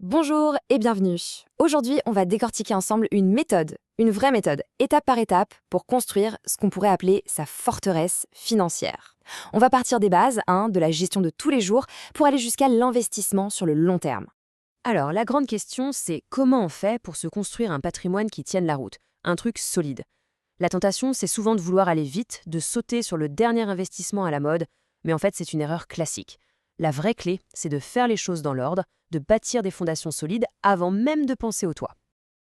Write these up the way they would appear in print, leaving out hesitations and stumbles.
Bonjour et bienvenue. Aujourd'hui, on va décortiquer ensemble une méthode, une vraie méthode, étape par étape, pour construire ce qu'on pourrait appeler sa forteresse financière. On va partir des bases, de la gestion de tous les jours, pour aller jusqu'à l'investissement sur le long terme. Alors, la grande question, c'est comment on fait pour se construire un patrimoine qui tienne la route, un truc solide. La tentation, c'est souvent de vouloir aller vite, de sauter sur le dernier investissement à la mode, mais en fait, c'est une erreur classique. La vraie clé, c'est de faire les choses dans l'ordre, de bâtir des fondations solides avant même de penser au toit.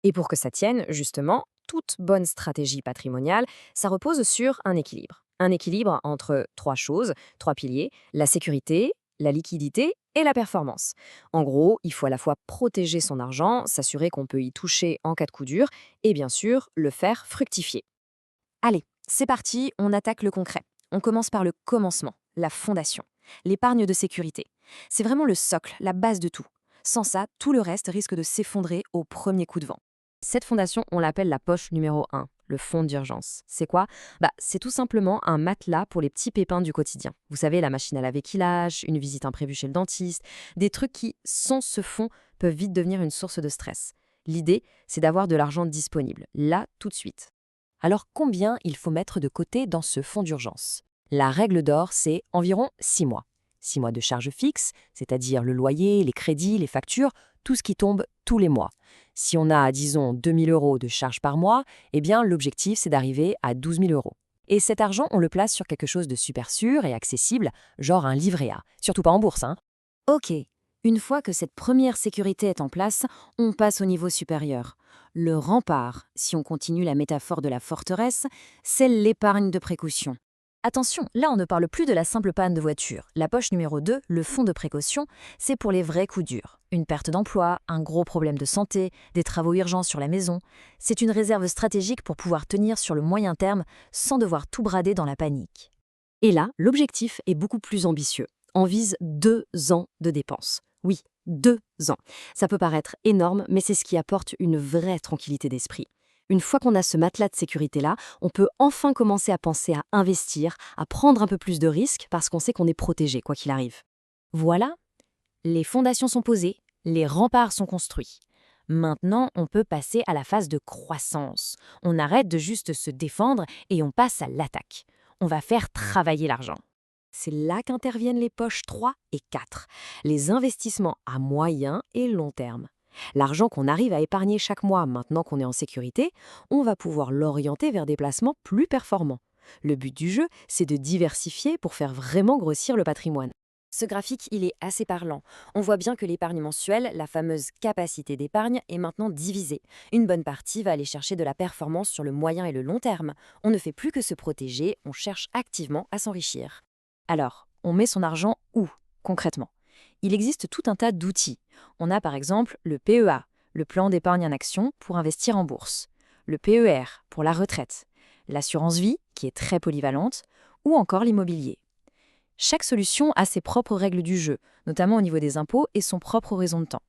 Et pour que ça tienne, justement, toute bonne stratégie patrimoniale, ça repose sur un équilibre. Un équilibre entre trois choses, trois piliers, la sécurité, la liquidité et la performance. En gros, il faut à la fois protéger son argent, s'assurer qu'on peut y toucher en cas de coup dur, et bien sûr, le faire fructifier. Allez, c'est parti, on attaque le concret. On commence par le commencement, la fondation, l'épargne de sécurité. C'est vraiment le socle, la base de tout. Sans ça, tout le reste risque de s'effondrer au premier coup de vent. Cette fondation, on l'appelle la poche numéro 1, le fonds d'urgence. C'est quoi? C'est tout simplement un matelas pour les petits pépins du quotidien. Vous savez, la machine à laver qui lâche, une visite imprévue chez le dentiste, des trucs qui, sans ce fonds, peuvent vite devenir une source de stress. L'idée, c'est d'avoir de l'argent disponible, là, tout de suite. Alors combien il faut mettre de côté dans ce fonds d'urgence? La règle d'or, c'est environ 6 mois. 6 mois de charges fixes, c'est-à-dire le loyer, les crédits, les factures, tout ce qui tombe tous les mois. Si on a, disons, 2 000 € de charges par mois, eh bien l'objectif, c'est d'arriver à 12 000 €. Et cet argent, on le place sur quelque chose de super sûr et accessible, genre un livret A. Surtout pas en bourse, hein. Ok, une fois que cette première sécurité est en place, on passe au niveau supérieur. Le rempart, si on continue la métaphore de la forteresse, c'est l'épargne de précaution. Attention, là on ne parle plus de la simple panne de voiture. La poche numéro 2, le fonds de précaution, c'est pour les vrais coups durs. Une perte d'emploi, un gros problème de santé, des travaux urgents sur la maison. C'est une réserve stratégique pour pouvoir tenir sur le moyen terme sans devoir tout brader dans la panique. Et là, l'objectif est beaucoup plus ambitieux. On vise 2 ans de dépenses. Oui, 2 ans. Ça peut paraître énorme, mais c'est ce qui apporte une vraie tranquillité d'esprit. Une fois qu'on a ce matelas de sécurité-là, on peut enfin commencer à penser à investir, à prendre un peu plus de risques parce qu'on sait qu'on est protégé, quoi qu'il arrive. Voilà, les fondations sont posées, les remparts sont construits. Maintenant, on peut passer à la phase de croissance. On arrête de juste se défendre et on passe à l'attaque. On va faire travailler l'argent. C'est là qu'interviennent les poches 3 et 4, les investissements à moyen et long terme. L'argent qu'on arrive à épargner chaque mois maintenant qu'on est en sécurité, on va pouvoir l'orienter vers des placements plus performants. Le but du jeu, c'est de diversifier pour faire vraiment grossir le patrimoine. Ce graphique, il est assez parlant. On voit bien que l'épargne mensuelle, la fameuse capacité d'épargne, est maintenant divisée. Une bonne partie va aller chercher de la performance sur le moyen et le long terme. On ne fait plus que se protéger, on cherche activement à s'enrichir. Alors, on met son argent où, concrètement? Il existe tout un tas d'outils. On a par exemple le PEA, le plan d'épargne en action pour investir en bourse, le PER pour la retraite, l'assurance vie, qui est très polyvalente, ou encore l'immobilier. Chaque solution a ses propres règles du jeu, notamment au niveau des impôts et son propre horizon de temps.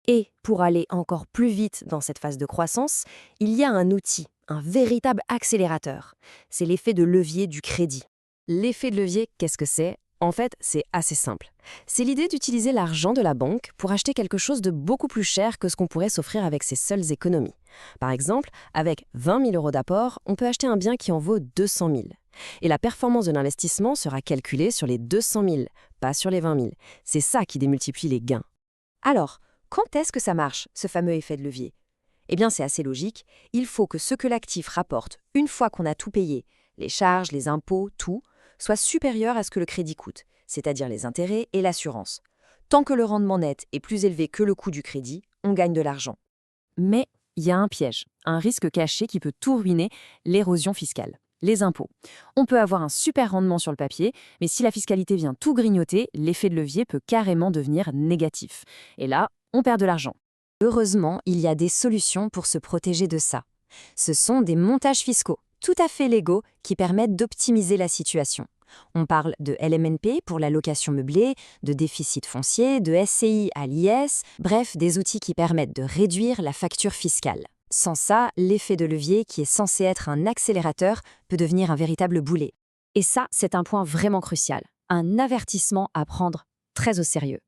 Et pour aller encore plus vite dans cette phase de croissance, il y a un outil, un véritable accélérateur. C'est l'effet de levier du crédit. L'effet de levier, qu'est-ce que c'est? En fait, c'est assez simple. C'est l'idée d'utiliser l'argent de la banque pour acheter quelque chose de beaucoup plus cher que ce qu'on pourrait s'offrir avec ses seules économies. Par exemple, avec 20 000 € d'apport, on peut acheter un bien qui en vaut 200 000. Et la performance de l'investissement sera calculée sur les 200 000, pas sur les 20 000. C'est ça qui démultiplie les gains. Alors, quand est-ce que ça marche, ce fameux effet de levier? Eh bien, c'est assez logique. Il faut que ce que l'actif rapporte une fois qu'on a tout payé, les charges, les impôts, tout, soit supérieur à ce que le crédit coûte, c'est-à-dire les intérêts et l'assurance. Tant que le rendement net est plus élevé que le coût du crédit, on gagne de l'argent. Mais il y a un piège, un risque caché qui peut tout ruiner, l'érosion fiscale, les impôts. On peut avoir un super rendement sur le papier, mais si la fiscalité vient tout grignoter, l'effet de levier peut carrément devenir négatif. Et là, on perd de l'argent. Heureusement, il y a des solutions pour se protéger de ça. Ce sont des montages fiscaux, tout à fait légaux, qui permettent d'optimiser la situation. On parle de LMNP pour la location meublée, de déficit foncier, de SCI à l'IS, bref, des outils qui permettent de réduire la facture fiscale. Sans ça, l'effet de levier, qui est censé être un accélérateur, peut devenir un véritable boulet. Et ça, c'est un point vraiment crucial, un avertissement à prendre très au sérieux.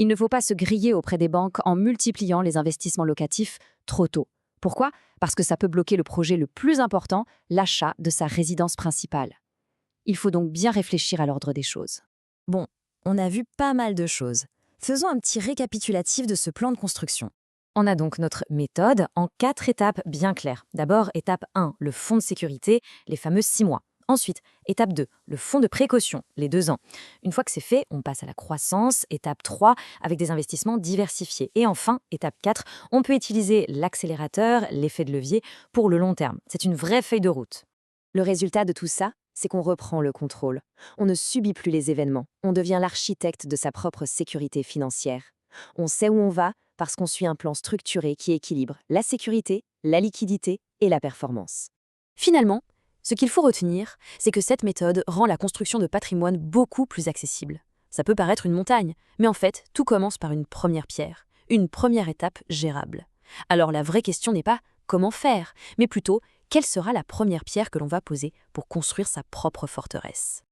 Il ne faut pas se griller auprès des banques en multipliant les investissements locatifs trop tôt. Pourquoi? Parce que ça peut bloquer le projet le plus important, l'achat de sa résidence principale. Il faut donc bien réfléchir à l'ordre des choses. Bon, on a vu pas mal de choses. Faisons un petit récapitulatif de ce plan de construction. On a donc notre méthode en 4 étapes bien claires. D'abord, étape 1, le fonds de sécurité, les fameux 6 mois. Ensuite, étape 2, le fonds de précaution, les 2 ans. Une fois que c'est fait, on passe à la croissance, étape 3, avec des investissements diversifiés. Et enfin, étape 4, on peut utiliser l'accélérateur, l'effet de levier, pour le long terme. C'est une vraie feuille de route. Le résultat de tout ça, c'est qu'on reprend le contrôle. On ne subit plus les événements. On devient l'architecte de sa propre sécurité financière. On sait où on va parce qu'on suit un plan structuré qui équilibre la sécurité, la liquidité et la performance. Finalement, ce qu'il faut retenir, c'est que cette méthode rend la construction de patrimoine beaucoup plus accessible. Ça peut paraître une montagne, mais en fait, tout commence par une première pierre, une première étape gérable. Alors la vraie question n'est pas comment faire, mais plutôt quelle sera la première pierre que l'on va poser pour construire sa propre forteresse.